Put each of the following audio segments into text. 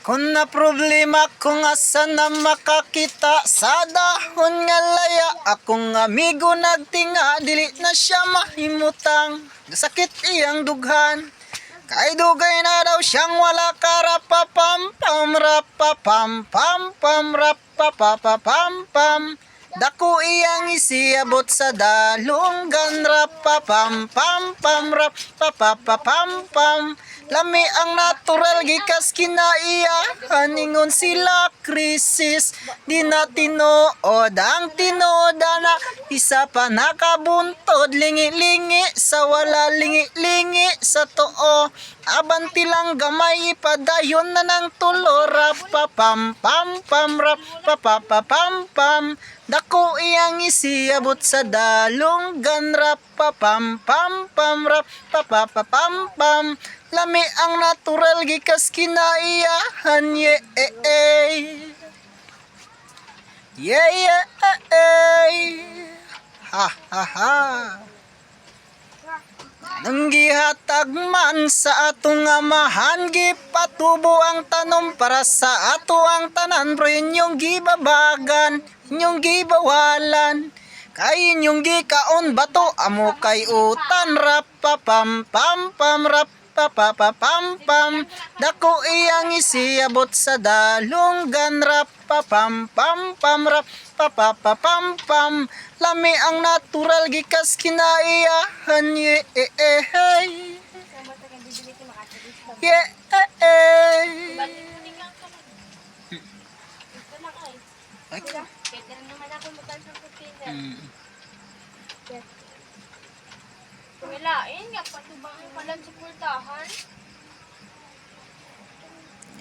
Kung na problema kung asa na makakita sa dahon nga laya, akong amigo nagtinga dili na siya mahimutang. Sakit iyang dughan, kay dugay na daw siyang wala karapapam pam rapapam pam pam rapapapam pam. Dako iyang isiabot sa dalunggan rapapam pam pam rapapapam pam. Lami ang natural gikas kinaiyahan, ingon sila krisis. Di na tinuod ang tinoda na isa pa nakabuntod. Lingi-lingi sa wala, lingi-lingi sa too. Abanti lang gamay ipadayon na ng tulo. Rapapam pam pam rapapapam pam. Dako iyang isiabot sa dalunggan rapapam pam pam rapapapam pam. Lami ang natural gikas kinaiyahan, yeah, yeah, yeah, ha, ha, ha. Nang gihatag man sa atong amahan, gipatubo ang tanom para sa ato ang tanan, bro inyong gibabagan, inyong gibawalan. Kay inyong gikaon bato, amo kay utan, rapapam pam pam rap papapam pam. Dako iyang isiabot sa dalunggan rapapam pam pam rapapapam pam. Lami ang natural gikas kinaiyahan, yeah, yeah, Kumilain nga patubang pala sa pultahan.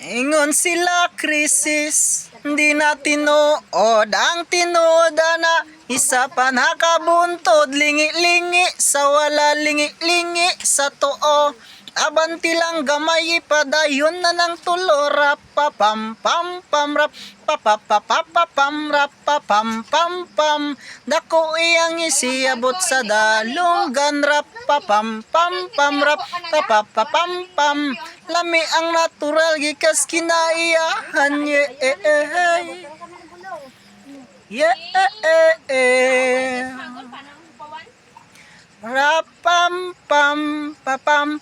ingon sila krisis, hindi na tinuod ang tinoda na isa pa nakabuntod. Lingi-lingi sa wala, lingi-lingi sa too. Abanti lang gamay ipadayon na ng tulo. Rapapam pam pam rapapapapapam rapapam pam pam. Dako iyang isiabot sa dalunggan rapapam pam pam rapapapapam pam. Lami ang natural gikas kinaiyahan, yeah, yeah, Hangol pa nang upawan. rapam pam papam